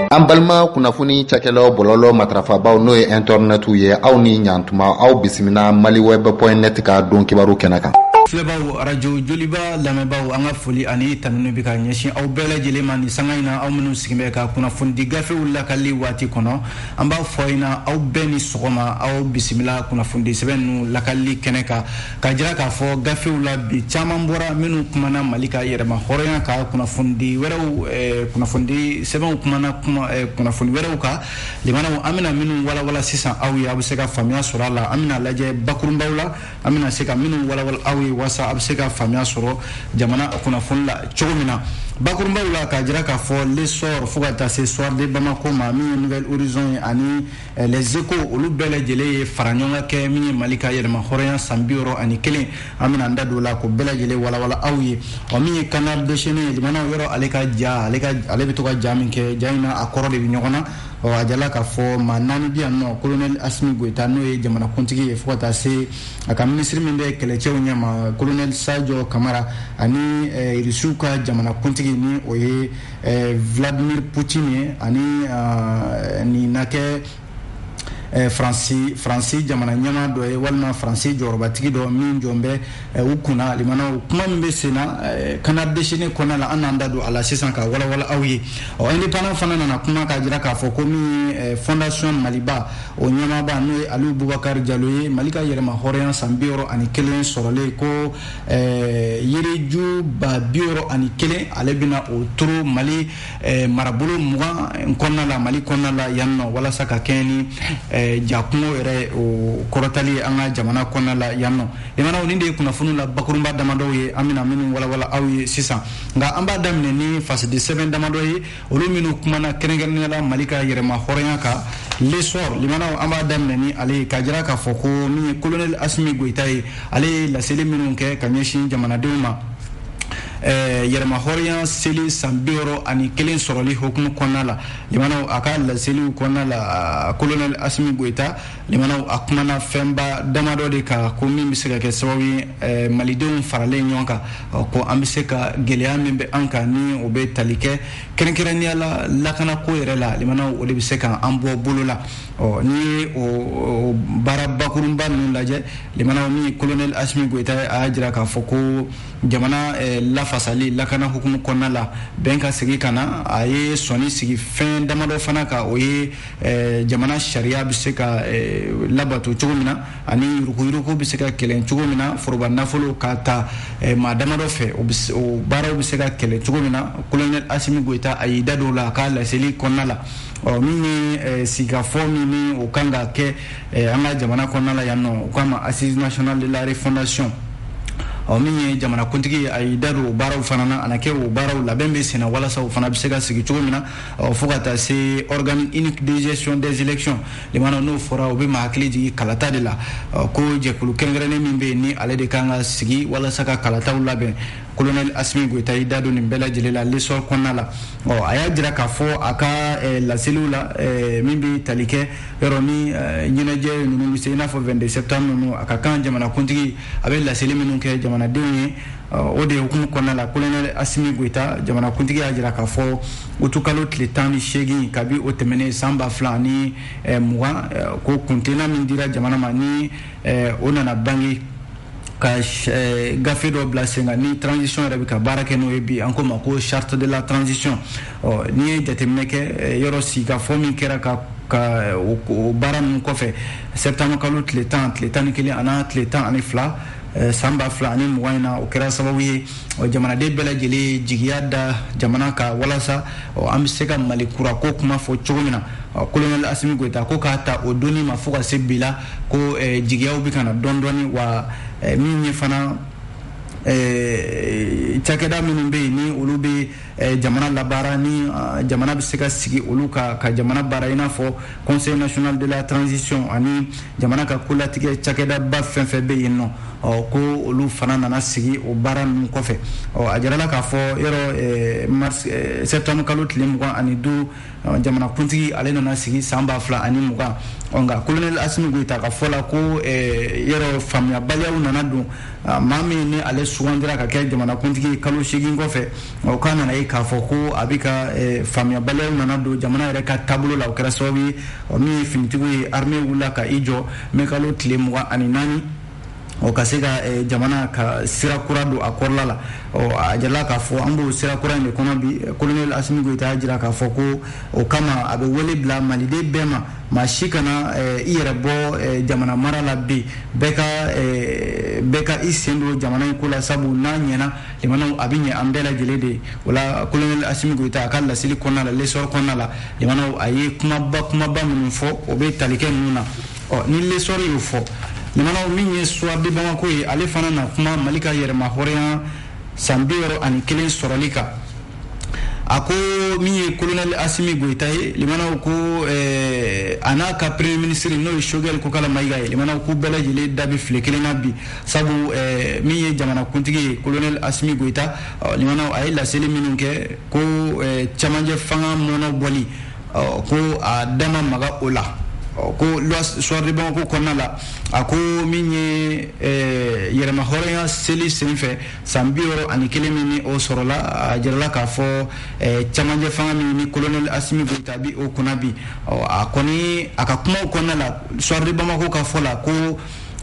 An balima kunnafoni cakɛlaw bɔlɔlɔ matrafabaw n'o ye internet ye aw ni ɲantuma aw bisimila maliweb.net ka don kibaru kɛnɛ kan. Filɛbaw radio joliba lamɛnbaw an ka foli ani tanunu bɛ ka ɲɛsin aw bɛɛ lajɛlen ma ni sanga in na aw minnu sigilen bɛ ka kunnafoni di gafew lakali waati kɔnɔ an b'a fɔ in na aw bɛɛ ni sɔgɔma aw bisimila kunnafoni di sɛbɛn ninnu lakali kɛnɛ kan ka jira k'a fɔ gafew la bi caman bɔra minnu kumana Mali ka yɛrɛma hɔrɔnya ka kunnafoni di wɛrɛw kunnafoni di sɛbɛnw kumana kunnafoni wɛrɛw kan limanaw an bɛna minnu walawala sisan aw ye aw bɛ se ka faamuya sɔrɔ a la an bɛna lajɛ bakurunbaw la an bɛna se ka minnu walawala aw ye wasa a bɛ se ka faamuya sɔrɔ jamana kunnafoni la cogo min na bakurunbaw la ka jira k'a fɔ l'essor fo ka taa se soir de Bamako ma min ye Nouvelle Horizon ye ani les Échos olu bɛɛ lajɛlen ye fara ɲɔgɔn kɛ min ye Mali ka yɛlɛma hɔrɔnya san 61 an bɛna an da don o la k'o bɛɛ lajɛlen walawala aw ye min ye canard déchaîné ye jamana yɔrɔ ale ka ja ale bɛ to ka ja min kɛ ja in na a kɔrɔ de bɛ ɲɔgɔn na a jala k'a fɔ maa 4 bi yan nɔ colonel Assimi Goïta n'o ye jamanakuntigi ye fo ka taa se a ka ministre min bɛ kɛlɛcɛw ɲɛma colonel Sadio Kamara ani Rusiw ka jamanakuntigi ni o ye Vladimir Poutine ye ani nin na kɛ Faransi jamana ɲɛma dɔ ye walima Faransi jɔyɔrɔbatigi dɔ min jɔn bɛ u kunna limanaw kuma min bɛ sen na canard déchaîné kɔnɔna la an n'an da don a la sisan ka walawala aw ye indépendant fana nana kuma k'a jira k'a fɔ ko min fondation Maliba o ɲɛmaaba n'o ye Aliyu Bubakari Jalo ye Mali ka yɛrɛma hɔrɔnya san 61 sɔrɔlen ko yiriju ba 61 ale bɛna o turu Mali marabolo 20 kɔnɔna la Mali kɔnɔna la yan nɔ walasa ka kɛ ni jakungo yɛrɛ o kɔrɔtali an ka jamana kɔnɔna la yan nɔ limanaw nin de ye kunnafoni la bakurunba damadɔ ye an bɛna minnu walawala aw ye sisan nka an b'a daminɛ ni fasidi sɛbɛn damadɔ ye olu minnu kumana kɛrɛnkɛrɛnnenya la Mali ka yɛrɛma hɔrɔnya kan l'essor limanaw an b'a daminɛ ni ale ye ka jira k'a fɔ ko min ye colonel Assimi Goïta ye ale ye laseli minnu kɛ ka ɲɛsin jamanadenw ma yɛrɛma hɔrɔnya seli san 61 sɔrɔli hukumu kɔnɔna la limanaw a ka laseliw kɔnɔna la colonel Assimi Goïta limanaw a kumana fɛnba damadɔ de kan ko min bɛ se ka kɛ sababu ye malidenw faralen ɲɔgɔn kan ko an bɛ se ka gɛlɛya min bɛ an kan ni o bɛ tali kɛ kɛrɛnkɛrɛnnenya la lakanako yɛrɛ la limanaw o de bɛ se ka an bɔ bolo la ni ye o baara bakurunba ninnu lajɛ limanaw min ye colonel Assimi Goïta a y'a jira k'a fɔ ko jamana lafasali lakana hukumu kɔnɔna la bɛn ka sigi ka na a ye sɔnni sigi fɛn damadɔ fana kan o ye jamana sariya bɛ se ka labato cogo min na ani yuruguyurugu bɛ se ka kɛlɛ cogo min na foroba nafolo ka ta maa damadɔ fɛ o baaraw bɛ se ka kɛlɛ cogo min na colonel Assimi Goïta a y'i da don o la a ka laseli kɔnɔna la min ye sigikafɔ min ni o kan ka kɛ an ka jamana kɔnɔna la yan nɔ o k'a ma assise nationale de la refondation min ye jamanakuntigi a y'i da don o baaraw fana na a na kɛ o baaraw labɛn bɛ senna walasa o fana bɛ se ka sigi cogo min na fo ka taa se organe unique de gestion des élections limana n'o fɔra o bɛ maa hakili jigin kalata de la ko jɛkulu kɛrɛnkɛrɛnnen min bɛ yen ni ale de kan ka sigi walasa ka kalataw labɛn colonel Assimi Goïta y'i da don nin bɛɛ lajɛlen la l'essor kɔnɔna la a y'a jira k'a fɔ a ka laseliw la min bɛ tali kɛ yɔrɔ ni ɲɛnajɛ ninnu bɛ se i n'a fɔ 22 septembre ninnu a ka kan jamanakuntigi a bɛ laseli minnu kɛ jamanadenw ye o de ye hukumu kɔnɔna la colonel Assimi Goïta jamanakuntigi y'a jira k'a fɔ utukalo tile 18 kabi o tɛmɛnen san 2020 ko kuntena min dira jamana ma ni o nana bange ka gafe dɔ bila sen kan ni transition yɛrɛ bɛ ka baara kɛ n'o ye bi an ko ma ko charte de la transition n'i ye jateminɛ kɛ yɔrɔ sigikafɔ min kɛra ka o baara ninnu kɔfɛ septembre kalo tile 11 ana tile 12 san 2020 in na o kɛra sababu ye jamanaden bɛɛ lajɛlen jigiya da jamana ka walasa an bɛ se ka Mali kura ko kuma fɔ cogo min na colonel Assimi Goïta ko k'a ta o donni ma fo ka se bi la ko jigiyaw bɛ ka na dɔɔni dɔɔni wa min ye fana cakɛda minnu bɛ yen ni olu bɛ jamana labaara ni jamana bɛ se ka sigi olu ka jamana baara i n'a fɔ conseil national de la transition ani jamana ka kolatigɛ cakɛdaba fɛn fɛn bɛ yen nɔ ko olu fana nana sigi o baara ninnu kɔfɛ a jirala k'a fɔ yɔrɔ septembre kalo tile 25 jamanakuntigi ale nana sigi san 2020 onga colonel Assimi Goïta ka fola ko yero famia balia nana don mami ni ale suwandira ka kɛ jamana kuntigi kalo 8 kɔfɛ o kana na ka fɔ ko abika famia balia nana don jamana yɛrɛ ka taabolo la o kɛra sababu o min finitigiw ye armée wula ka ijo me kalo tile 24 o ka se ka jamana ka sira kura don a kɔrɔla la a jala k'a fɔ an b'o sira kura in de kɔnɔ bi colonel Assimi Goïta y'a jira k'a fɔ ko o kama a bɛ wele bila maliden bɛɛ ma maa si kana i yɛrɛ bɔ jamana mara la bi bɛɛ ka i sen don jamana in ko la sabu n'a ɲɛna limanaw a bɛ ɲɛ an bɛɛ lajɛlen de o la colonel Assimi Goïta a ka laseli kɔnɔna la lesɔr kɔnɔna la limanaw a ye kumaba minnu fɔ o bɛ tali kɛ ninnu na ni lesɔr y'o fɔ limanaw min ye soir de Bamako ye ale fana na kuma Mali ka yɛrɛma hɔrɔnya san 61 sɔrɔli kan a ko min ye colonel Assimi Goïta ye limanaw ko a n'a ka premier ministre n'o ye Choguel Kokala Maïga ye limanaw ko bɛɛ lajɛlen da bɛ file kelen na bi sabu min ye jamana kuntigi ye colonel Assimi Goïta limanaw a ye laseli minnu kɛ ko cɛmancɛ fanga mɔnɔ bɔli ko a dama maga o la ko soir de Bamako kɔnɔna la a ko min ye yɛrɛma hɔrɔnya seli senfɛ san 61 min ni o sɔrɔla a jirala k'a fɔ cɛmancɛ fanga min ni colonel Assimi Goïta bi o kunna bi a kɔni a ka kumaw kɔnɔna la soir de Bamako ka fɔ la ko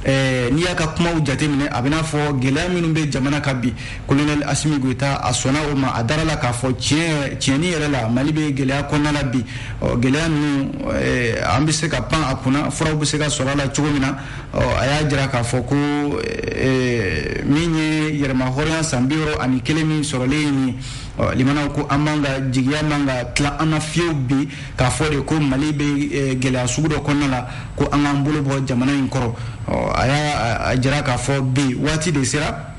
n'i y'a ka kumaw jateminɛ a bɛ n'a fɔ gɛlɛya minnu bɛ jamana kan bi colonel Assimi Goïta a sɔnna o ma a dara la k'a fɔ tiɲɛni yɛrɛ la Mali bɛ gɛlɛya kɔnɔna la bi gɛlɛya ninnu an bɛ se ka pan a kunna furaw bɛ se ka sɔrɔ a la cogo min na a y'a jira k'a fɔ ko min ye yɛrɛma hɔrɔnya san 61 min sɔrɔlen ye nin limanaw ko an man ka jigiya man ka tila an na fiyewu bi k'a fɔ de ko Mali bɛ gɛlɛya sugu dɔ kɔnɔna la ko an k'an bolo bɔ jamana in kɔrɔ a y'a jira k'a fɔ bi waati de sera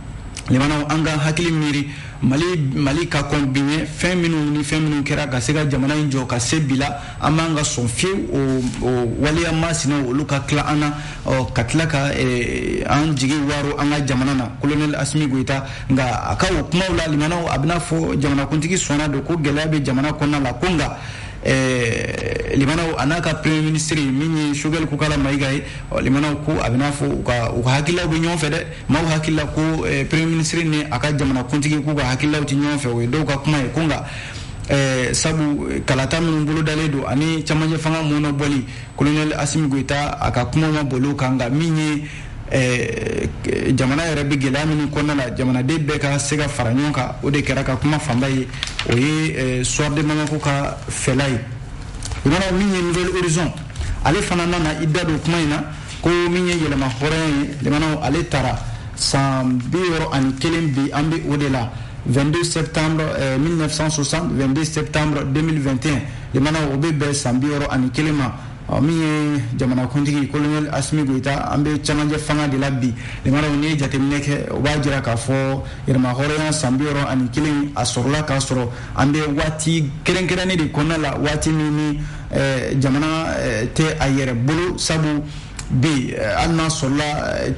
limanaw an ka hakili miiri Mali ka kɔn bi ɲɛ fɛn minnu kɛra ka se ka jamana in jɔ ka se bi la an b'an ka sɔn fiyewu o waleya masinaw olu ka tila an na ka tila ka an jigi waro an ka jamana na colonel Assimi Goïta nka a ka o kumaw la limanaw a bɛna fɔ jamanakuntigi sɔnna don ko gɛlɛya bɛ jamana kɔnɔna la ko nka limanaw a n'a ka premier ministre min ye Choguel Kokala Maïga ye limanaw ko a bɛna fɔ u ka hakililaw bɛ ɲɔgɔn fɛ dɛ maaw hakilila ko premier ministre ni a ka jamanakuntigi k'u ka hakililaw tɛ ɲɔgɔn fɛ o ye dɔw ka kuma ye ko nka sabu kalata minnu bolodalen don ani cɛmancɛ fanga mɔnɔ bɔli colonel Assimi Goïta a ka kuma ma boli o kan nka min ye jamana yɛrɛ bɛ gɛlɛya minnu kɔnɔna la jamanaden bɛɛ ka se ka fara ɲɔgɔn kan o de kɛra ka kuma fanba ye o ye soir de Bamako ka fɛla ye limanaw min ye Nouvel Horizon ale fana nana i da don kuma in na ko min ye yɛlɛma hɔrɔnya ye limanaw ale taara san 61 bi an bɛ o de la 22 septembre 1960 22 septembre 2021 limanaw o bɛ bɛn san 61 ma min ye jamanakuntigi colonel Assimi Goïta an bɛ cɛmancɛ fanga de la bi limanaw n'i ye jateminɛ kɛ o b'a jira k'a fɔ yɛrɛma hɔrɔnya san 61 a sɔrɔla k'a sɔrɔ an bɛ waati kɛrɛnkɛrɛnnen de kɔnɔna la waati min ni jamana tɛ a yɛrɛ bolo sabu bi hali n'a sɔrɔla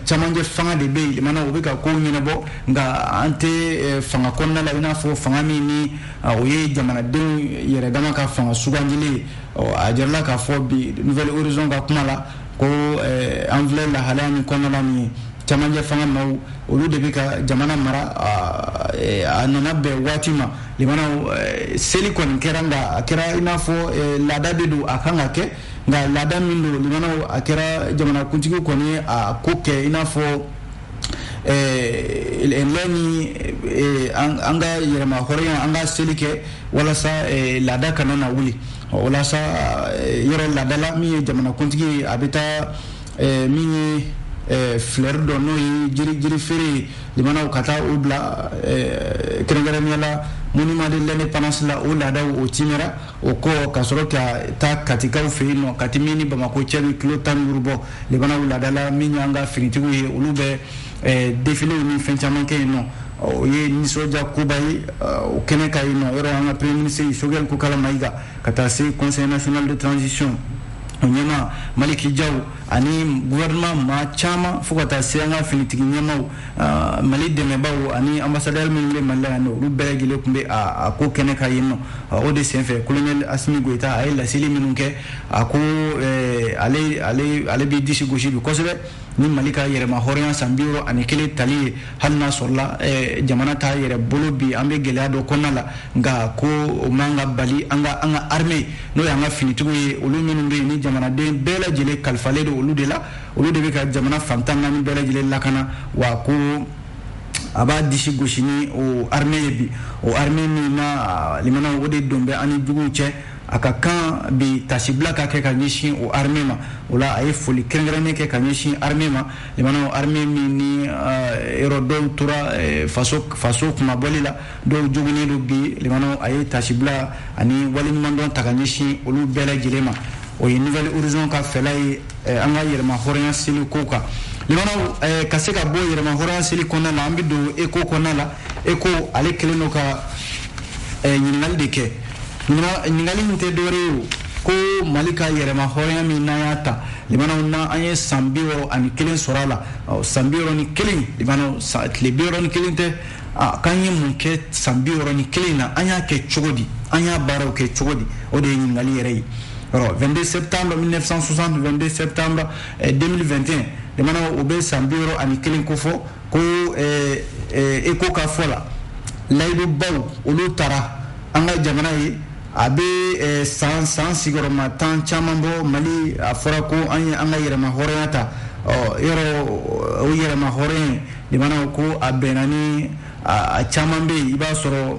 cɛmancɛ fanga de bɛ yen limanaw o bɛ ka kow ɲɛnabɔ nka an tɛ fanga kɔnɔna la i n'a fɔ fanga min ni o ye jamanadenw yɛrɛ dama ka fanga sugandilen a jirala k'a fɔ bi Nouvel Horizon ka kuma la ko an filɛ lahalaya min kɔnɔna la nin ye cɛmancɛ fanga maaw olu de bɛ ka jamana mara a nana bɛn waati ma limanaw seli kɔni kɛra nka a kɛra i n'a fɔ laada de don a kan ka kɛ nka laada min don limanaw a kɛra jamanakuntigi kɔni ye a ko kɛ i n'a fɔ lɛni an ka yɛrɛma hɔrɔnya an ka seli kɛ walasa laada kana na wuli walasa yɔrɔ laadala min ye jamanakuntigi ye a bɛ taa min ye fleur dɔ n'o ye jiri feere limanaw ka taa o bila kɛrɛnkɛrɛnnenya la monument de l'indépendance la o laadaw o timɛra o kɔ ka sɔrɔ ka taa katikaw fɛ yen nɔ kati min ni Bamako cɛ bɛ kilo 15 bɔ limanaw laadala min y'an ka finitigiw ye olu bɛ défilew ni fɛn caman kɛ yen nɔ o ye nisɔndiya koba ye o kɛnɛ ka yen nɔ yɔrɔ an ka premier ministre Choguel Kokala Maïga ka taa se conseil national de transition ɲɛma Maliki Jaw ani gouvernement ma caman fo ka taa se an ka finitigi ɲɛmaw Mali dɛmɛbaw ani ambassadeur minnu bɛ Mali la yan nɔ olu bɛɛ lajɛlen tun bɛ a ko kɛnɛ kan yen nɔ o de senfɛ colonel Asimi Goita a ye laseli minnu kɛ a ko ale bɛ disi gosi bi kosɛbɛ ni Mali ka yɛrɛma hɔrɔnya san 61 tali ye hali n'a sɔrɔla jamana t'a yɛrɛ bolo bi an bɛ gɛlɛya dɔ kɔnɔna la nka ko o man ka bali an ka armée n'o y'an ka finitigiw ye olu minnu bɛ yen ni jamanaden bɛɛ lajɛlen kalifalen don olu de la olu de bɛ ka jamana fantan naani bɛɛ lajɛlen lakana wa ko a b'a disi gosi ni o armée ye bi o armée min na limanaw o de don bɛ ani juguw cɛ a ka kan bi tasibila ka kɛ ka ɲɛsin o armée ma o la a ye foli kɛrɛnkɛrɛnnen kɛ ka ɲɛsin armée ma limanaw armée min ni yɔrɔ dɔw tora faso kumabɔli la dɔw joginnen don bi limanaw a ye tasibila ani waleɲumandɔn ta ka ɲɛsin olu bɛɛ lajɛlen ma o ye nouvelle horizon ka fɛla ye an ka yɛrɛma hɔrɔnya seli ko kan limanaw ka se ka bɔ yɛrɛma hɔrɔnya seli kɔnɔna la an bɛ don ECO kɔnɔna la ECO ale kelen don ka ɲininkali de kɛ ɲininkali min tɛ dɔwɛrɛ ye ko Mali ka yɛrɛma hɔrɔnya min n'an y'a ta limanaw na an ye san 61 sɔrɔ a la san 61 limanaw tile 61 tɛ k'an ye mun kɛ san 61 na an y'a kɛ cogo di an y'a baaraw kɛ cogo di o de ye ɲininkali yɛrɛ ye 22 septembre 1960 22 septembre 2021 limanaw o bɛ san 61 kofɔ ko ECO ka fɔ la layidubaw olu taara an ka jamana ye a bɛ san sigiyɔrɔma 10 caman bɔ Mali a fɔra ko an ye an ka yɛrɛma hɔrɔnya ta yɔrɔ o yɛrɛma hɔrɔnya limanaw ko a bɛnna ni a caman bɛ yen i b'a sɔrɔ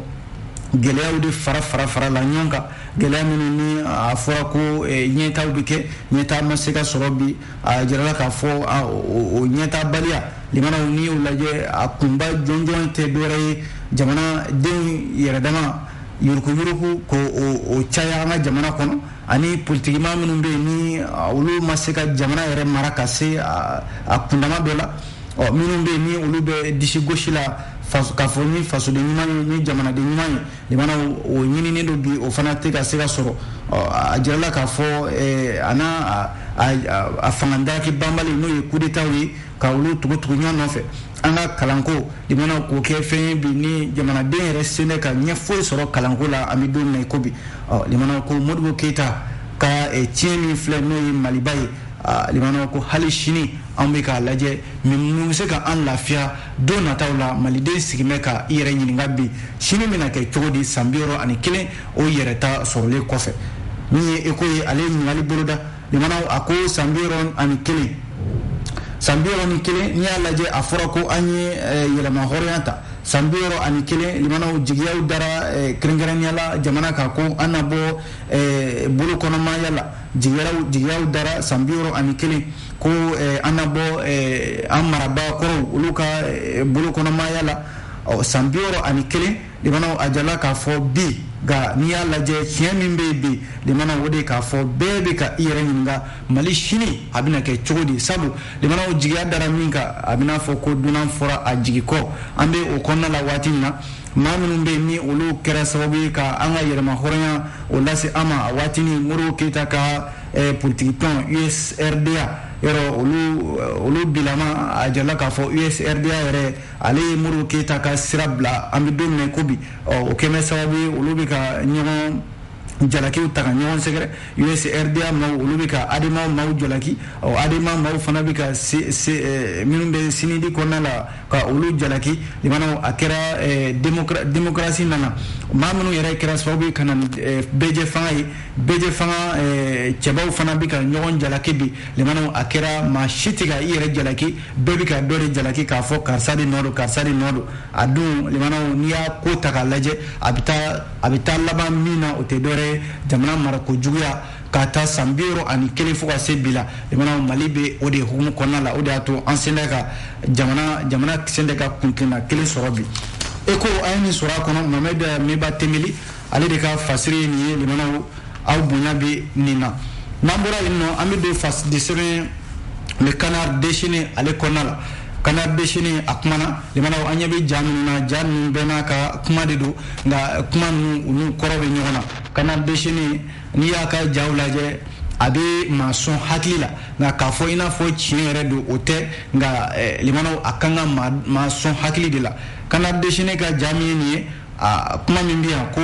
gɛlɛyaw de fara la ɲɔgɔn kan gɛlɛya minnu ni a fɔra ko ɲɛtaw bɛ kɛ ɲɛta ma se ka sɔrɔ bi a jirala k'a fɔ o ɲɛtabaliya limanaw n'i y'o lajɛ a kunba jɔnjɔn tɛ dɔwɛrɛ ye jamanadenw yɛrɛdama yuruku ko o caya an ka jamana kɔnɔ ani politigima minnu bɛ yen ni olu ma se ka jamana yɛrɛ mara ka se a kundama dɔ la minnu bɛ yen ni olu bɛ disi gosi la k'a fɔ ni fasoden ɲuman ye ni jamanaden ɲuman ye limanaw o ɲininen don bi o fana tɛ ka se ka sɔrɔ a jirala k'a fɔ a fangandaki banbali n'o ye coup d'état ye ka olu tugu ɲɔgɔn nɔfɛ an ka kalanko limanaw k'o kɛ fɛn ye bi ni jamanaden yɛrɛ sen bɛ ka ɲɛ foyi sɔrɔ kalanko la an bɛ don min na i ko bi limanaw ko Modibo Keyita ka tiɲɛ min filɛ n'o ye Maliba ye limanaw ko hali sini an bɛ k'a lajɛ mun bɛ se ka an lafiya don nataw la maliden sigin bɛ ka i yɛrɛ ɲininka bi sini bɛna kɛ cogo di san 61 o yɛrɛ ta sɔrɔlen kɔfɛ min ye ECO ye ale ye ɲininkali boloda limanaw a ko san 61 san 61 n'i y'a lajɛ a fɔra ko an ye yɛlɛma hɔrɔnya ta san 61 limanaw jigiyaw dara kɛrɛnkɛrɛnnenya la jamana kan ko an na bɔ bolo kɔnɔmaya la jigiyaw dara san 61 ko an na bɔ an marabaa kɔrɔw olu ka bolo kɔnɔmaya la san 61 limanaw a jala k'a fɔ bi nka n'i y'a lajɛ tiɲɛ min bɛ yen bi limanaw o de k'a fɔ bɛɛ bɛ ka i yɛrɛ ɲininka Mali sini a bɛna kɛ cogo di sabu limanaw jigiya dara min kan a bɛna fɔ ko dunan fɔra a jigi kɔ an bɛ o kɔnɔna la waati min na maa minnu bɛ yen ni olu kɛra sababu ye ka an ka yɛrɛma hɔrɔnya o lase an ma a waati ni Modibo Keyita ka politiki tɔn USRDA yɔrɔ olu bilama a jala k'a fɔ USRDA yɛrɛ ale ye Modibo Keyita ka sira bila an bɛ don min na ko bi o kɛmɛ sababu ye olu bɛ ka ɲɔgɔn jalakiw ta ka ɲɔgɔn sɛgɛrɛ USRDA maaw olu bɛ ka ADEMA maaw jalaki ADEMA maaw fana bɛ ka minnu bɛ sinidi kɔnɔna la ka olu jalaki limanaw a kɛra démocratie nana maa minnu yɛrɛ kɛra sababu ye ka na bɛɛjɛ fanga ye bɛɛjɛ fanga cɛbaw fana bɛ ka ɲɔgɔn jalaki bi limanaw a kɛra maa si tɛ ka i yɛrɛ jalaki bɛɛ bɛ ka dɔ de jalaki k'a fɔ karisa de nɔ don karisa de nɔ don a dun limanaw n'i y'a ko ta k'a lajɛ a bɛ taa laban min na o tɛ dɔwɛrɛ jamana marako juguya ka taa san 61 fo ka se bi la limanaw Mali bɛ o de hukumu kɔnɔna la o de y'a to an sen tɛ ka jamana sen tɛ ka kunkilenna kelen sɔrɔ bi ECO a ye nin sɔrɔ a kɔnɔ Mohamed Miba Tembeli ale de ka fasiri ye nin ye limanaw aw bonya bɛ nin na n'an bɔra yen nɔ an bɛ don face de sɛbɛn le canard déchaîné ale kɔnɔna la canard déchaîné a kumana limanaw an ɲɛ bɛ ja minnu na ja ninnu bɛɛ n'a ka kuma de don nka kuma ninnu olu kɔrɔ bɛ ɲɔgɔn na canard déchaîné n'i y'a ka jaw lajɛ a bɛ maa sɔn hakili la nka k'a fɔ i n'a fɔ tiɲɛ yɛrɛ don o tɛ nka limanaw a kan ka maa sɔn hakili de la canard déchaîné ka ja min ye nin ye kuma min bɛ yan ko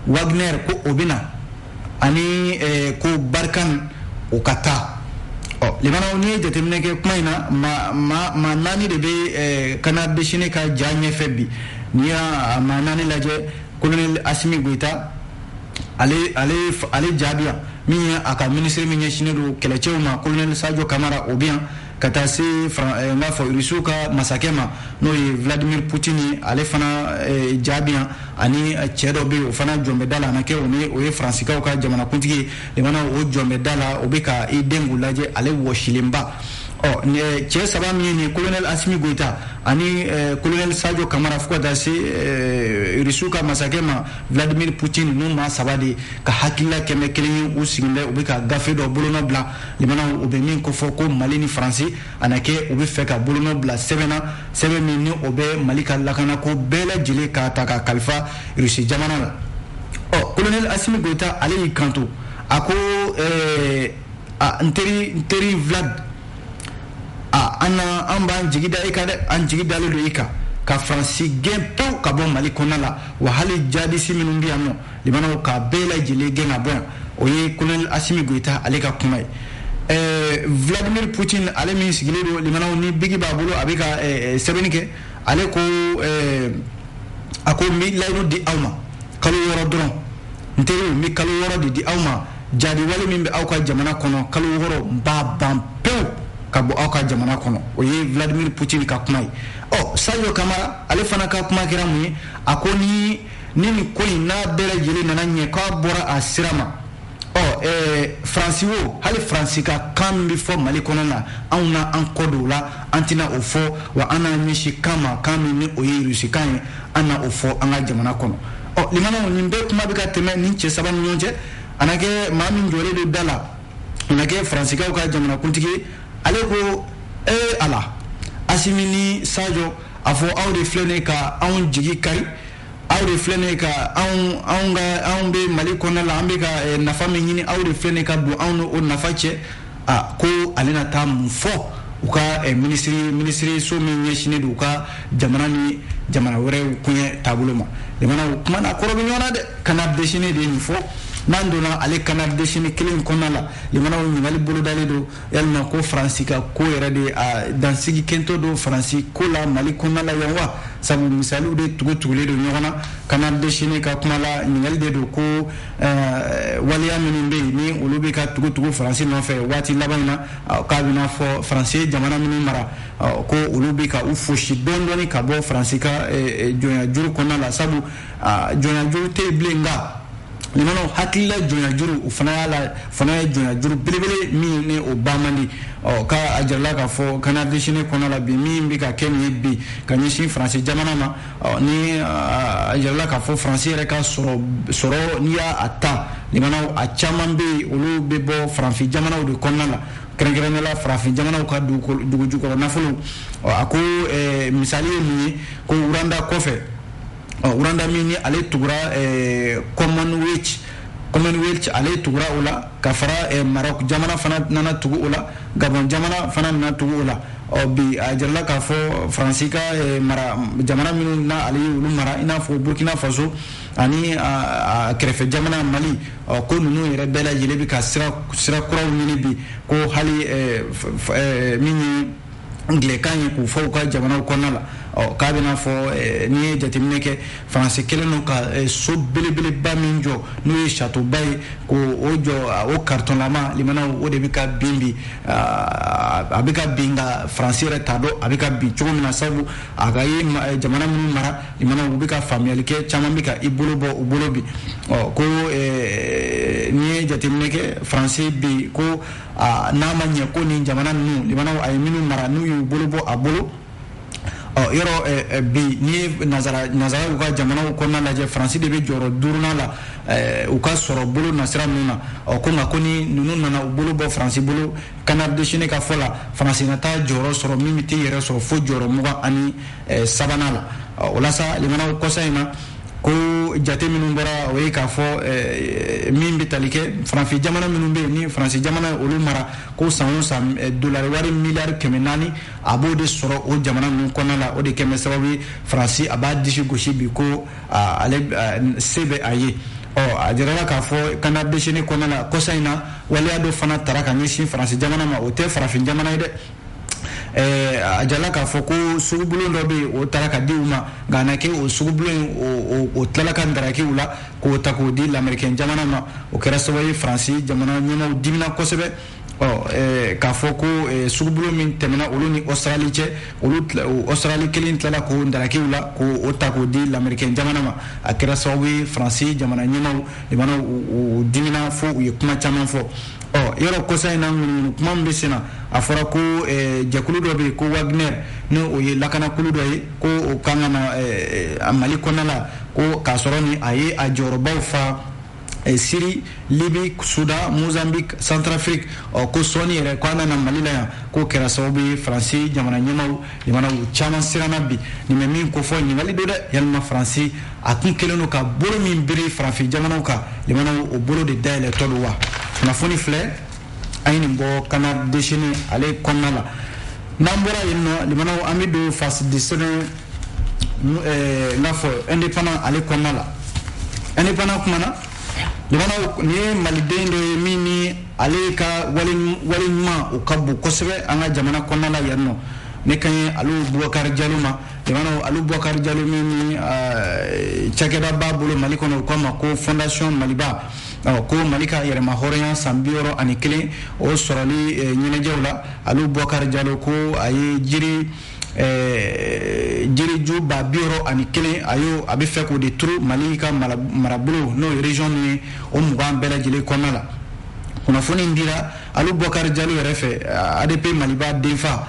Wagner ko o bɛ na ani ko Barkhane o ka taa limanaw n'i ye jateminɛ kɛ kuma in na maa naani de bɛ canard déchaîné ka ja ɲɛfɛ bi n'i y'a maa naani lajɛ colonel Assimi Goïta ale jaabi yan min ye a ka ministre min ɲɛsinnen don kɛlɛcɛw ma colonel Sadio Camara o bɛ yan ka taa se n b'a fɔ rusiw ka masakɛ ma n'o ye Vladimir Poutine ye ale fana jaabi yan ani cɛ dɔ bɛ yen o fana jɔn bɛ da la a na kɛ o ye faransiikaw ka jamanakuntigi ye limanaw o jɔn bɛ da la o bɛ ka i den k'u lajɛ ale wɔsilenba cɛ saba min ye nin colonel Assimi Goïta ani colonel Sadio Camara fo ka taa se rusiw ka masakɛ ma Vladimir Poutine n'u maa saba de ka hakilila kɛmɛ kelen ye u sigilen bɛ u bɛ ka gafe dɔ bolonɔ bila limanaw u bɛ min kofɔ ko Mali ni Faransi a na kɛ u bɛ fɛ ka bolonɔ bila sɛbɛn min ni o bɛ Mali ka lakanako bɛɛ lajɛlen k'a ta ka kalifa Rusi jamana la colonel Assimi Goïta ale y'i kanto a ko n teri Vlad an b'an jigi da i kan dɛ an jigi dalen don i kan ka Faransi gɛn pewu ka bɔ Mali kɔnɔna la wa hali jadisi minnu bɛ yan nɔ limanaw ka bɛɛ lajɛlen gɛn ka bɔ yan o ye colonel Assimi Goïta ale ka kuma ye Vladimir Poutine ale min sigilen don limanaw ni bigi b'a bolo a bɛ ka sɛbɛnni kɛ ale ko a ko n bɛ layidu di aw ma kalo 6 dɔrɔn n teriw n bɛ kalo 6 de di aw ma jadiwale min bɛ aw ka jamana kɔnɔ kalo 6 n b'a ban pewu ka bɔ aw ka jamana kɔnɔ o ye Vladimir Poutine ka kuma ye Sadio Camara ale fana ka kuma kɛra mun ye a ko ni nin ko in n'a bɛɛ lajɛlen nana ɲɛ k'a bɔra a sira ma Faransi wo hali Faransi ka kan min bɛ fɔ Mali kɔnɔ na anw na an kɔ don o la an tɛna o fɔ wa an n'an ɲɛsin kan ma kan min ni o ye Rusi kan ye an na o fɔ an ka jamana kɔnɔ limanaw nin bɛɛ kuma bɛ ka tɛmɛ nin cɛ saba ni ɲɔgɔn cɛ a na kɛ maa min jɔlen don da la a na kɛ Faransikaw ka jamanakuntigi ye ale ko ala Assimi ni Sadio a fɔ aw de filɛ ne ka anw jigi kari aw de filɛ ne ka anw bɛ Mali kɔnɔna la an bɛ ka nafa min ɲini aw de filɛ ne ka don anw n'o nafa cɛ ko ale na taa mun fɔ u ka ministre so min ɲɛsinnen don u ka jamana ni jamana wɛrɛw kuɲɛ taabolo ma limanaw kuma na kɔrɔ bɛ ɲɔgɔn na dɛ canard déchaîné de ye nin fɔ n'an donna ale canard déchaîné kelen kɔnɔna la limanaw ɲininkali bolodalen don yalima ko Faransi ka ko yɛrɛ de a dansigi kɛntɔ don Faransi ko la Mali kɔnɔna la yan wa sabu misaliw de tugutugulen don ɲɔgɔn na canard déchaîné ka kuma la ɲininkali de don ko waleya minnu bɛ yen ni olu bɛ ka tugutugu Faransi nɔfɛ waati laban in na k'a bɛ n'a fɔ Faransi ye jamana minnu mara ko olu bɛ ka u fosi dɔɔni ka bɔ Faransi ka jɔnya juru kɔnɔna la sabu jɔnya juru tɛ yen bilen nka limanaw hakilila jɔnya juru o fana ye jɔnya juru belebele min ni o ba man di ka a jirala k'a fɔ canard déchaîné kɔnɔna la bi min bɛ ka kɛ nin ye bi ka ɲɛsin Faransi jamana ma ni a jirala k'a fɔ Faransi yɛrɛ ka sɔrɔ n'i y'a ta limanaw a caman bɛ yen olu bɛ bɔ farafin jamanaw de kɔnɔna la kɛrɛnkɛrɛnnenya la farafin jamanaw ka dugu jukɔrɔ nafolo a ko misali ye mun ye ko Uranda kɔfɛ Uranda min ni ale tugura Commonwealth ale tugura o la ka fara Maroc jamana fana nana tugu o la Gabon jamana fana nana tugu o la bi a jirala k'a fɔ Faransi ka jamana minnu na ale ye olu mara i n'a fɔ Burkina Faso ani a kɛrɛfɛ jamana Mali ko ninnu yɛrɛ bɛɛ lajɛlen bɛ ka sira kuraw ɲini bi ko hali min ye Anglɛkan ye k'u fɔ u ka jamanaw kɔnɔna la k'a bɛna fɔ n'i ye jateminɛ kɛ Faransi kɛlen don ka so belebeleba min jɔ n'o ye châteauba ye ko o jɔ o cartonlama limanaw o de bɛ ka bin bi a bɛ ka bin nka Faransi yɛrɛ t'a dɔn a bɛ ka bin cogo min na sabu a ka ye jamana minnu mara limanaw u bɛ ka faamuyali kɛ caman bɛ ka i bolo bɔ u bolo bi ko n'i ye jateminɛ kɛ Faransi bi ko n'a ma ɲɛ ko nin jamana ninnu limanaw a ye minnu mara n'u y'u bolo bɔ a bolo yɔrɔ bi n'i ye nazaraw ka jamanaw kɔnɔna lajɛ Faransi de bɛ jɔyɔrɔ 5nan la u ka sɔrɔ bolo nasira ninnu na ko nka ko ni ninnu nana u bolo bɔ Faransi bolo canard déchaîné ka fɔ la Faransi na taa jɔyɔrɔ sɔrɔ min bɛ t'i yɛrɛ sɔrɔ fo jɔyɔrɔ 23 la o la sa limanaw kɔsa in na ko jate minnu bɔra o ye k'a fɔ min bɛ tali kɛ faransi jamana minnu bɛ yen ni faransi jamana olu mara ko san o san dolari wari miliyari 400 a b'o de sɔrɔ o jamana ninnu kɔnɔna la o de kɛmɛ sababu ye faransi a b'a disi gosi bi ko ale se bɛ a ye a jirala k'a fɔ kana déchaîner kɔnɔna la kɔsa in na waleya dɔ fana tara ka ɲɛsin faransi jamana ma o tɛ farafin jamana ye dɛ a jala k'a fɔ ko sugubulon dɔ bɛ yen o taara ka di u ma nka na kɛ o sugubulon in o tilala ka ndarakiw la k'o ta k'o di lamɛrikɛn jamana ma o kɛra sababu ye faransi jamana ɲɛmaw dimina kosɛbɛ k'a fɔ ko sugubulon min tɛmɛna olu ni Australie cɛ olu Australie kelen tilala k'o ndarakiw la k'o ta k'o di lamɛrikɛn jamana ma a kɛra sababu ye faransi jamana ɲɛmaw limana u dimina fo u ye kuma caman fɔ yɔrɔ kɔsa in na kuma min bɛ sen na a fɔra ko jɛkulu dɔ bɛ yen ko Wagner ni o ye lakanakulu dɔ ye ko o kan ka na Mali kɔnɔna la ko k'a sɔrɔ ni a ye a jɔyɔrɔbaw fa Syrie, Libye, Soudan, Mozambique, Centrafrique ko sɔɔni yɛrɛ ko an nana Mali la yan ko kɛra sababu ye faransi jamana ɲɛmaw limana u caman siranna bi nin bɛ min ko fɔ ɲininkali don dɛ yalima faransi a kun kɛlen don ka bolo min biri farafin jamanaw kan limana o bolo de dayɛlɛ tɔ don wa kunnafoni filɛ an ye nin bɔ kana déchaîner ale kɔnɔna la n'an bɔra yen nɔ limanaw an bɛ don phase de sɛbɛn n'a fɔ indépendant ale kɔnɔna la indépendant kuma na limanaw ni ye maliden dɔ ye min ni ale ka wale ɲuman o ka bon kosɛbɛ an ka jamana kɔnɔna la yan nɔ ne kan ye alu Bubakari Jalo ma limanaw alu Bubakari Jalo min ni cakɛda b'a bolo Mali kɔnɔ o k'a ma ko fondation Maliba ko Mali ka yɛrɛma hɔrɔnya san 61 o sɔrɔli ɲɛnajɛw la alu Bubakari Jalo ko a ye jiriju ba 61 a bɛ fɛ k'o de turu Mali ka marabolo n'o ye région ni o 20 bɛɛ lajɛlen kɔnɔna la kunnafoni in dira alu Bubakari Jalo yɛrɛ fɛ ADP Maliba denfa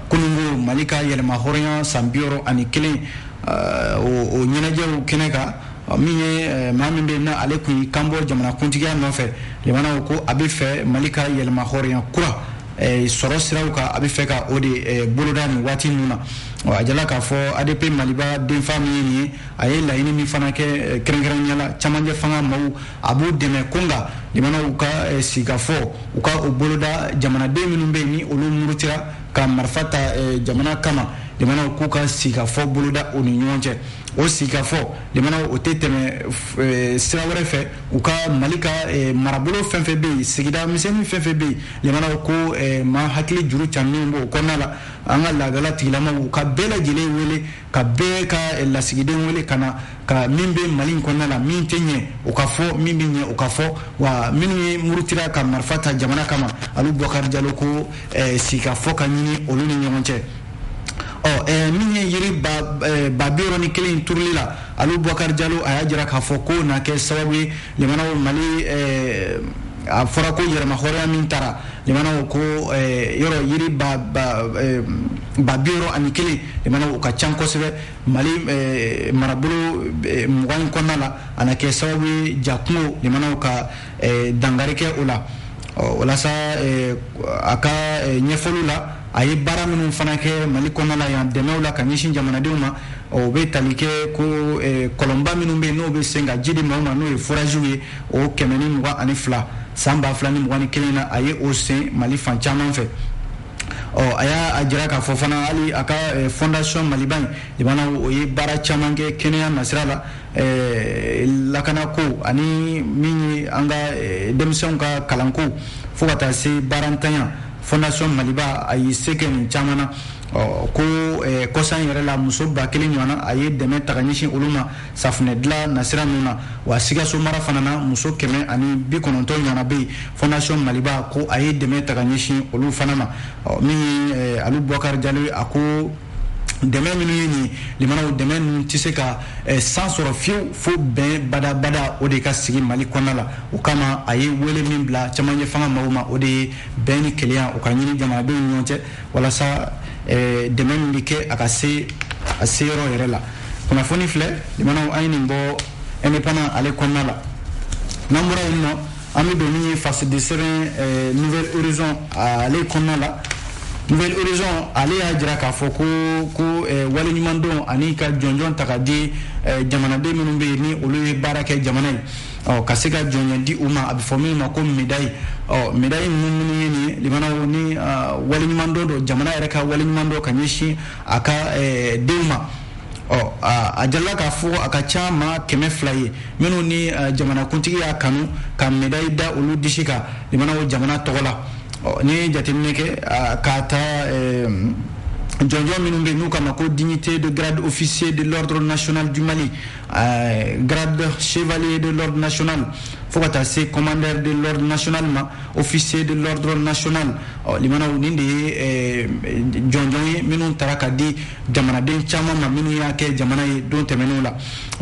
kunungo Mali ka yɛlɛma hɔrɔnya san 61 o ɲɛnajɛw kɛnɛ kan min ye maa min bɛ na ale kun yi kan bɔ jamana kuntigiya nɔfɛ limanaw ko a bɛ fɛ Mali ka yɛlɛma hɔrɔnya kura sɔrɔ siraw kan a bɛ fɛ ka o de boloda nin waati ninnu na a jala k'a fɔ ADP Maliba denfa min ye nin ye a ye laɲini min fana kɛ kɛrɛnkɛrɛnnenya la camancɛ fanga maaw a b'u dɛmɛ ko nka limanaw ka sigikafɔ u ka o boloda jamanaden minnu bɛ yen ni olu murutira ka marifa ta jamana kama limanaw k'u ka sigikafɔ boloda u ni ɲɔgɔn cɛ o sigikafɔ limanaw o tɛ tɛmɛ sira wɛrɛ fɛ u ka Mali ka marabolo fɛn fɛn bɛ yen sigida misɛnnin fɛn fɛn bɛ yen limanaw ko maa hakili juru caman b'o kɔnɔna la an ka laadala tigilamɔgɔw ka bɛɛ lajɛlen wele ka bɛɛ ka lasigiden wele ka na ka min bɛ Mali in kɔnɔna la min tɛ ɲɛ o ka fɔ min bɛ ɲɛ o ka fɔ wa minnu ye murutira ka marifa ta jamana kama alu Bubakari Jalo ko sigikafɔ ka ɲini olu ni ɲɔgɔn cɛ min ye yiri ba 61 in turuli la alu Bubakari Jalo a y'a jira k'a fɔ ko na kɛ sababu ye limanaw Mali a fɔra ko yɛrɛma hɔrɔnya min taara limanaw ko yɔrɔ yiri ba 61 limanaw o ka can kosɛbɛ Mali marabolo 20 in kɔnɔna la a na kɛ sababu ye jakungo limanaw ka dangari kɛ o la walasa a ka ɲɛfɔliw la a ye baara minnu fana kɛ Mali kɔnɔna la yan dɛmɛw la ka ɲɛsin jamanadenw ma o bɛ tali kɛ ko kɔlɔnba minnu bɛ yen n'o bɛ sen ka ji di maaw ma n'o ye forajiw ye o 122 san 2021 na a ye o sen Mali fan caman fɛ a y'a jira k'a fɔ fana hali a ka fondation Maliba in limanaw o ye baara caman kɛ kɛnɛya nasira la lakanako ani min ye an ka denmisɛnw ka kalanko fo ka taa se baarantanya fondation Maliba a y'i se kɛ nin caman na ko kɔsan yɛrɛ la muso 1000 ɲɔgɔnna a ye dɛmɛ ta ka ɲɛsin olu ma safunɛ dilan nasira ninnu na wa Sikaso mara fana na muso 190 ɲɔgɔnna bɛ yen fondation Maliba ko a ye dɛmɛ ta ka ɲɛsin olu fana ma min ye alu Bubakari Jalo a ko dɛmɛ minnu ye nin limanaw dɛmɛ ninnu tɛ se ka san sɔrɔ fiyewu fo bɛn badabada o de ka sigi Mali kɔnɔna la o kama a ye wele min bila camancɛ fanga maaw ma o de ye bɛn ni kelenya o ka ɲini jamanadenw ni ɲɔgɔn cɛ walasa dɛmɛ min bɛ kɛ a ka se yɔrɔ yɛrɛ la kunnafoni filɛ limanaw an ye nin bɔ indépendant ale kɔnɔna la n'an bɔra yen nɔ an bɛ don min ye phase de sɛbɛn nouvelle horizon ale kɔnɔna la Nouvelle Horizon ale y'a jira k'a fɔ ko wale ɲuman don ani ka jɔnjɔn ta ka di jamanaden minnu bɛ yen ni olu ye baara kɛ jamana ye ka se ka jɔnya di u ma a bɛ fɔ min ma ko médaille médaille minnu ye nin ye limanaw ni wale ɲuman don jamana yɛrɛ ka wale ɲuman don ka ɲɛsin a ka denw ma a jalala k'a fɔ a ka ca maa 200 ye minnu ni jamanakuntigi y'a kanu ka médaille da olu disi kan limanaw jamana tɔgɔ la ni jateminɛ kɛ k'a ta jɔnjɔn minnu bɛ n'u kama ko dignité de grade officier de l'ordre national du Mali grade chevalier de l'ordre national fo ka taa se commandeur de l'ordre national ma officier de l'ordre national limanaw nin de ye jɔnjɔn ye minnu taara ka di jamanaden caman ma minnu y'a kɛ jamana ye don tɛmɛnenw la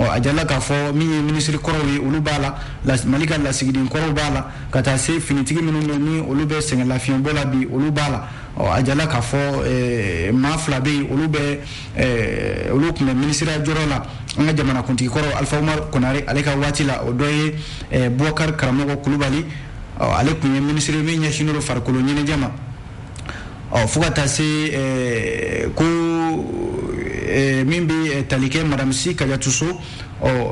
a jalala k'a fɔ min ye ministre kɔrɔw ye olu b'a la Mali ka lasigiden kɔrɔw b'a la ka taa se finitigi minnu bɛ ni olu bɛ sɛgɛn lafiɲɛbɔ la bi olu b'a la a jalala k'a fɔ maa 2 bɛ yen olu tun bɛ ministeriya jɔyɔrɔ la an ka jamanakuntigi kɔrɔ Alpha Umar Konare ale ka waati la o dɔ ye Boubacar Karamɔgɔ Kulubali ale tun ye ministre min ɲɛsinnen don farikolo ɲɛnajɛ ma fo ka taa se ko min bɛ tali kɛ Madame Si Kadiatuso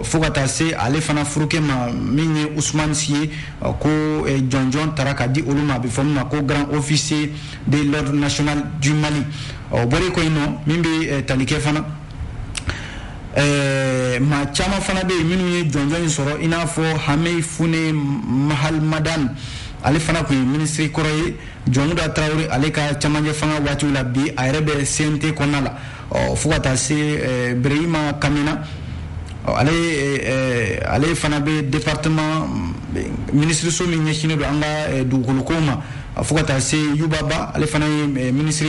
fo ka taa se ale fana furukɛ ma min ye Ousmane Si ye ko jɔnjɔn taara ka di olu ma a bɛ fɔ min ma ko grand officier de l'ordre national du Mali bɔlen kɔ yen nɔ min bɛ tali kɛ fana maa caman fana bɛ yen minnu ye jɔnjɔn in sɔrɔ i n'a fɔ Hamei Fune Mahal Madan ale fana tun ye ministre kɔrɔ ye Jɔnmuda Traoré ale ka cɛmancɛ fanga waatiw la bi a yɛrɛ bɛ CNT kɔnɔna la fo ka taa se Birahima Kamina ale fana bɛ département ministre so min ɲɛsinnen don an ka dugukolokow ma fo ka taa se Yubaba ale fana ye ministre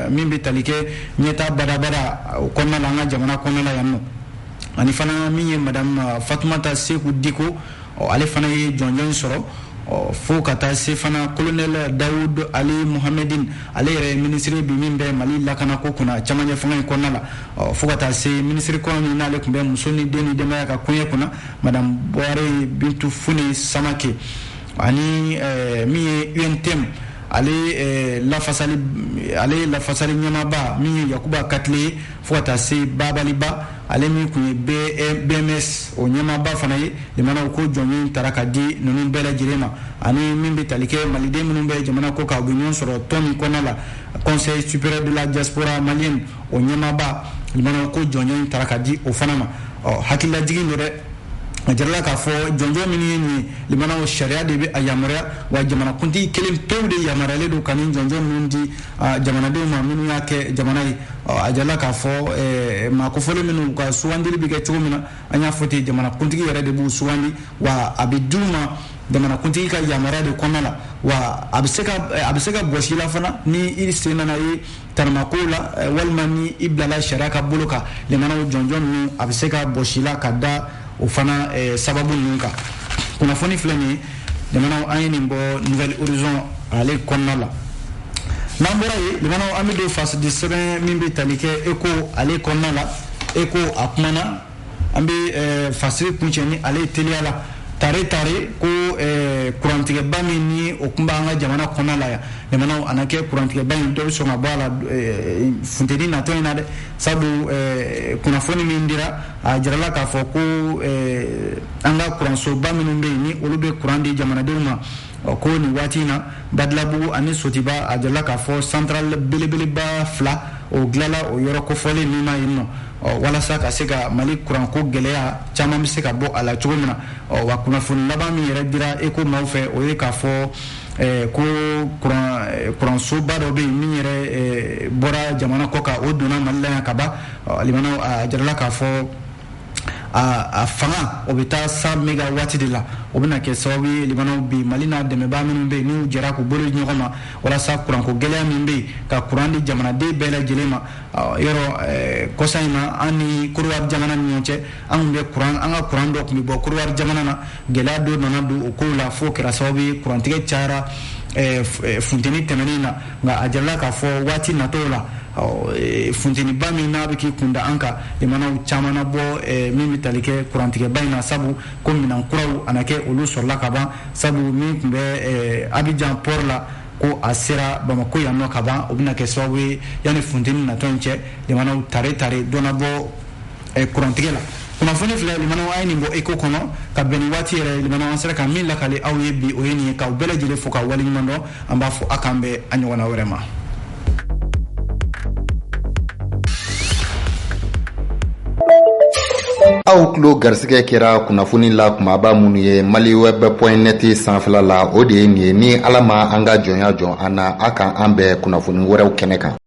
min bɛ tali kɛ ɲɛta badabada o kɔnɔna la an ka jamana kɔnɔna la yan nɔ ani fana min ye Madame Fatoumata Sekou Diko ale fana ye jɔnjɔn sɔrɔ fo ka taa se fana colonel Daoud Ali Mohamedine ale yɛrɛ ye ministre bi min bɛ Mali lakana ko kunna camancɛ fanga in kɔnɔna la fo ka taa se ministre kɔrɔ min n'ale tun bɛ muso ni den ni denbaya ka koɲɛ kunna Madame Boare Bintou Fune Samake ani min ye UNTM ale lafasali ɲɛmaaba min ye Yakuba Katile ye fo ka taa se Babaliba ale min kun ye BMS o ɲɛmaaba fana ye limanaw ko jɔnjɔn taara ka di ninnu bɛɛ lajɛlen ma ani min bɛ tali kɛ maliden minnu bɛ jamana ko kan u bɛ ɲɔgɔn sɔrɔ tɔn min kɔnɔna la conseil supérieur de la diaspora malienne o ɲɛmaaba limanaw ko jɔnjɔn taara ka di o fana ma hakililajigin don dɛ a jarala k'a fɔ jɔnjɔn min ye nin ye limanaw sariya de bɛ a yamaruya wa jamanakuntigi kelen pewu de yamaruyalen don ka nin jɔnjɔn ninnu di jamanadenw ma minnu y'a kɛ jamana ye a jarala k'a fɔ maa kofɔlen minnu ka sugandili bɛ kɛ cogo min na an y'a fɔ ten jamanakuntigi yɛrɛ de b'u sugandi wa a bɛ d'u ma jamanakuntigi ka yamaruya de kɔnɔna la wa a bɛ se ka bɔsi la fana ni i sen nana ye tanamakow la walima ni i bilala sariya ka bolo kan limanaw jɔnjɔn ninnu a bɛ se ka bɔsi la ka da o fana sababu ninnu kan kunnafoni filɛ nin ye limanaw an ye nin bɔ Nouvelle Horizon ale kɔnɔna la n'an bɔra yen limanaw an bɛ don fasidi sɛbɛn min bɛ tali kɛ ECHO ale kɔnɔna la ECHO a kumana an bɛ fasiri kuncɛ ni ale teliya la tare ko kurantigɛba min ni o kun b'an ka jamana kɔnɔna la yan limanaw a na kɛ kurantigɛba in dɔ bɛ sɔn ka bɔ a la funteni natɔ in na dɛ sabu kunnafoni min dira a jirala k'a fɔ ko an ka kuransoba minnu bɛ yen ni olu bɛ kuran di jamanadenw ma ko nin waati in na Badilabugu ani Sotiba a jirala k'a fɔ central belebeleba 2 o dilanla o yɔrɔ kofɔlen min na yen nɔ walasa ka se ka Mali kuranko gɛlɛya caman bɛ se ka bɔ a la cogo min na wa kunnafoni laban min yɛrɛ dira ECHO maaw fɛ o ye k'a fɔ ko kuransoba dɔ bɛ yen min yɛrɛ bɔra jamana kɔ kan o donna Mali la yan ka ban limanaw a jirala k'a fɔ a fanga o bɛ taa 100 mégawatts de la o bɛna kɛ sababu ye limanaw bi Mali n'a dɛmɛbaa minnu bɛ yen n'u jɛra k'u bolo ɲɔgɔn ma walasa kuranko gɛlɛya min bɛ yen ka kuran di jamanaden bɛɛ lajɛlen ma yɔrɔ kɔsa in na an ni Côte jamana ni ɲɔgɔn cɛ an kun bɛ an ka kuran dɔ tun bɛ bɔ Côte jamana na gɛlɛya dɔ nana don o kow la fo kɛra sababu ye kurantigɛ cayara funteni tɛmɛnen na nka a jarala k'a fɔ waati natɔw la funteniba min n'a bɛ k'i kunda an kan limanaw caman na bɔ min bɛ tali kɛ kurantigɛba in na sabu ko minɛn kuraw a na kɛ olu sɔrɔla ka ban sabu min tun bɛ Abidjan port la ko a sera Bamako yan nɔ ka ban o bɛna kɛ sababu ye yanni funteni natɔ cɛ limanaw tare dɔnna bɔ kurantigɛ la kunnafoni filɛ limanaw a ye nin bɔ eko kɔnɔ ka bɛn ni waati yɛrɛ limanaw an sera ka min lakale aw ye bi o ye nin ye k'aw bɛɛ lajɛlen fo ka waleɲuman dɔn an b'a fɔ a k'an bɛn a ɲɔgɔnna wɛrɛ ma. aw tulo garisɛgɛ kɛra kunnafoni la kumaba minnu ye maliweb.net sanfɛla la o de ye nin ye ni ala ma an ka jɔnya jɔn an na a kan an bɛɛ kunnafoni wɛrɛw kɛnɛ kan.